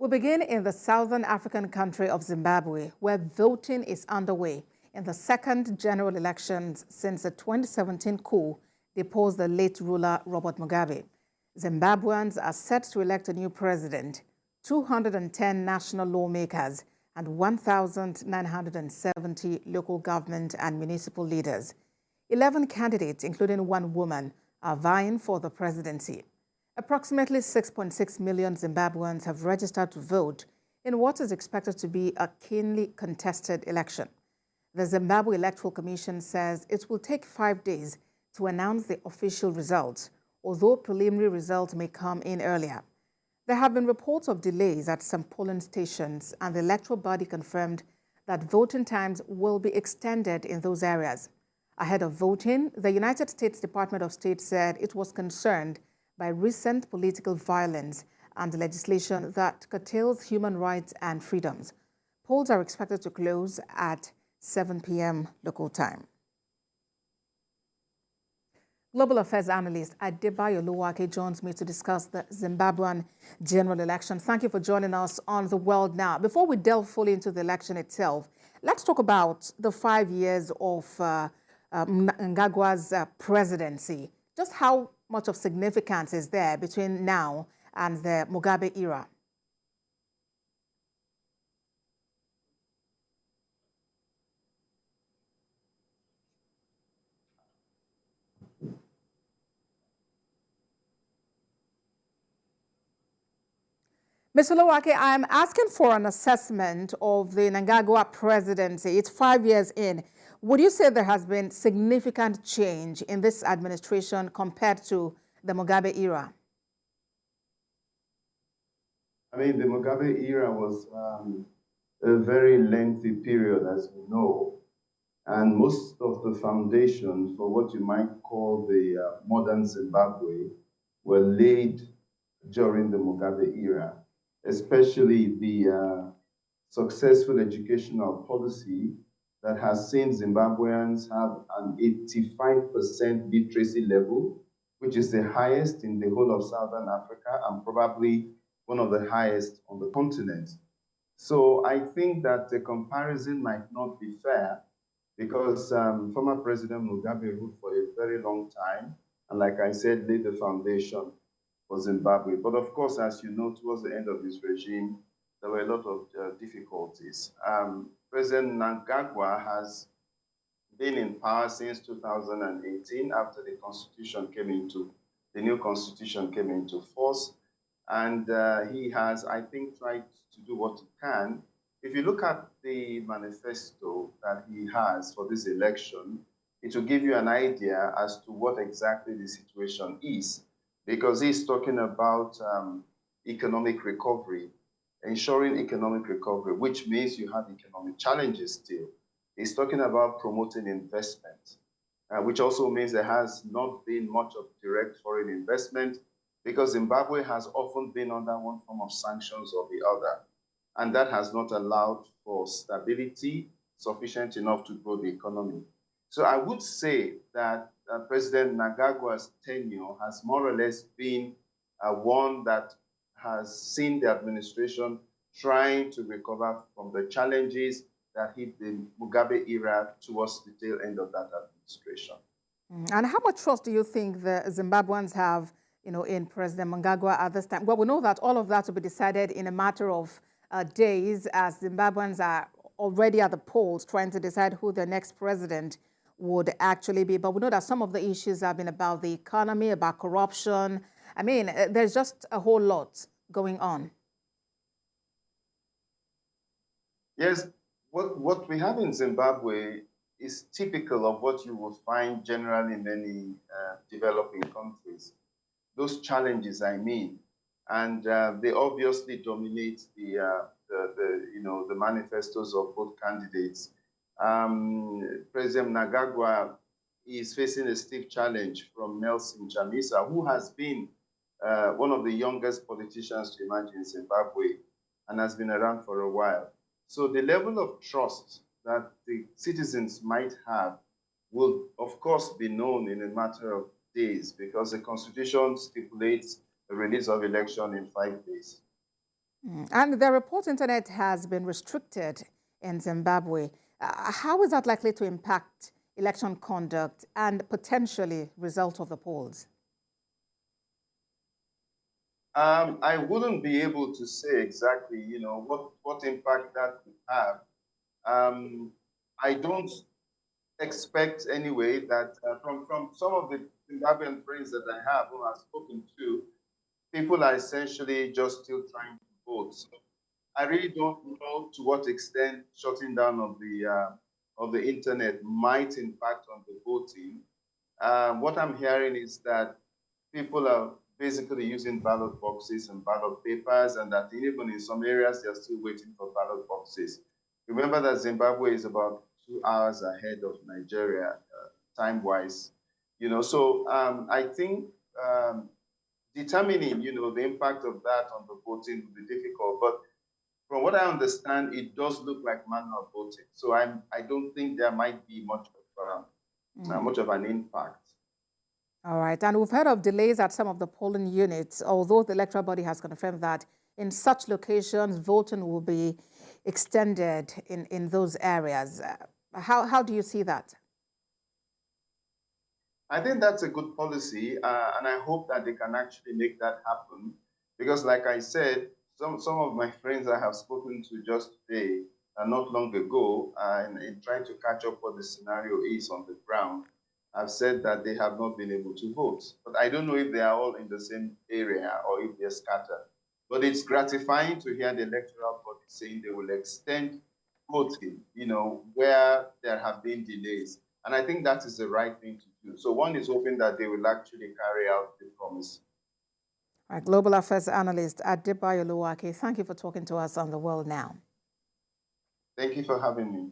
We begin in the southern African country of Zimbabwe, where voting is underway in the second general elections since the 2017 coup deposed the late ruler Robert Mugabe. Zimbabweans are set to elect a new president, 210 national lawmakers, and 1,970 local government and municipal leaders. 11 candidates, including one woman, are vying for the presidency. Approximately 6.6 million Zimbabweans have registered to vote in what is expected to be a keenly contested election. The Zimbabwe Electoral Commission says it will take 5 days to announce the official results, although preliminary results may come in earlier. There have been reports of delays at some polling stations, and the electoral body confirmed that voting times will be extended in those areas. Ahead of voting, the United States Department of State said it was concerned by recent political violence and legislation that curtails human rights and freedoms. Polls are expected to close at 7 p.m. local time. Global Affairs analyst Adebayo Oluwake joins me to discuss the Zimbabwean general election. Thank you for joining us on The World Now. Before we delve fully into the election itself, let's talk about the 5 years of Mnangagwa's presidency. Just how much of significance is there between now and the Mugabe era? Mr. Oluwake, I'm asking for an assessment of the Mnangagwa presidency. It's 5 years in. Would you say there has been significant change in this administration compared to the Mugabe era? I mean, the Mugabe era was a very lengthy period, as we know, and most of the foundations for what you might call the modern Zimbabwe were laid during the Mugabe era, especially the successful educational policy that has seen Zimbabweans have an 85% literacy level, which is the highest in the whole of Southern Africa and probably one of the highest on the continent. So I think that the comparison might not be fair because former President Mugabe ruled for a very long time, and like I said, laid the foundation for Zimbabwe. But of course, as you know, towards the end of his regime, there were a lot of difficulties. President Mnangagwa has been in power since 2018 after the new constitution came into force. And he has, I think, tried to do what he can. If you look at the manifesto that he has for this election, it will give you an idea as to what exactly the situation is, because he's talking about economic recovery, ensuring economic recovery, which means you have economic challenges still. He's talking about promoting investment, which also means there has not been much of direct foreign investment, because Zimbabwe has often been under one form of sanctions or the other, and that has not allowed for stability sufficient enough to grow the economy. So I would say that President Mnangagwa's tenure has more or less been one that has seen the administration trying to recover from the challenges that hit the Mugabe era towards the tail end of that administration. And how much trust do you think the Zimbabweans have in President Mnangagwa at this time? Well, we know that all of that will be decided in a matter of days, as Zimbabweans are already at the polls trying to decide who the next president would actually be. But we know that some of the issues have been about the economy, about corruption. I mean, there's just a whole lot going on. Yes, what we have in Zimbabwe is typical of what you will find generally in many developing countries. Those challenges, I mean, and they obviously dominate the manifestos of both candidates. President Mnangagwa is facing a stiff challenge from Nelson Chamisa, who has been one of the youngest politicians to emerge in Zimbabwe and has been around for a while. So the level of trust that the citizens might have will, of course, be known in a matter of days, because the Constitution stipulates the release of election in 5 days. And the report internet has been restricted in Zimbabwe. How is that likely to impact election conduct and potentially result of the polls? I wouldn't be able to say exactly, what impact that would have. I don't expect anyway that from some of the Zimbabwean friends that I have whom I've spoken to, people are essentially just still trying to vote. So I really don't know to what extent shutting down of the internet might impact on the voting. What I'm hearing is that people are basically using ballot boxes and ballot papers, and that even in some areas they're still waiting for ballot boxes. Remember that Zimbabwe is about 2 hours ahead of Nigeria, time-wise. So I think determining, the impact of that on the voting will be difficult. But from what I understand, it does look like manual voting. So I don't think there might be much of an impact. All right. And we've heard of delays at some of the polling units, although the electoral body has confirmed that in such locations, voting will be extended in those areas. How do you see that? I think that's a good policy, and I hope that they can actually make that happen. Because like I said, some of my friends I have spoken to just today, not long ago, in trying to catch up what the scenario is on the ground, have said that they have not been able to vote. But I don't know if they are all in the same area or if they're scattered. But it's gratifying to hear the electoral body saying they will extend voting, where there have been delays. And I think that is the right thing to do. So one is hoping that they will actually carry out the promise. All right, Global Affairs Analyst Adebayo Oluwake, thank you for talking to us on The World Now. Thank you for having me.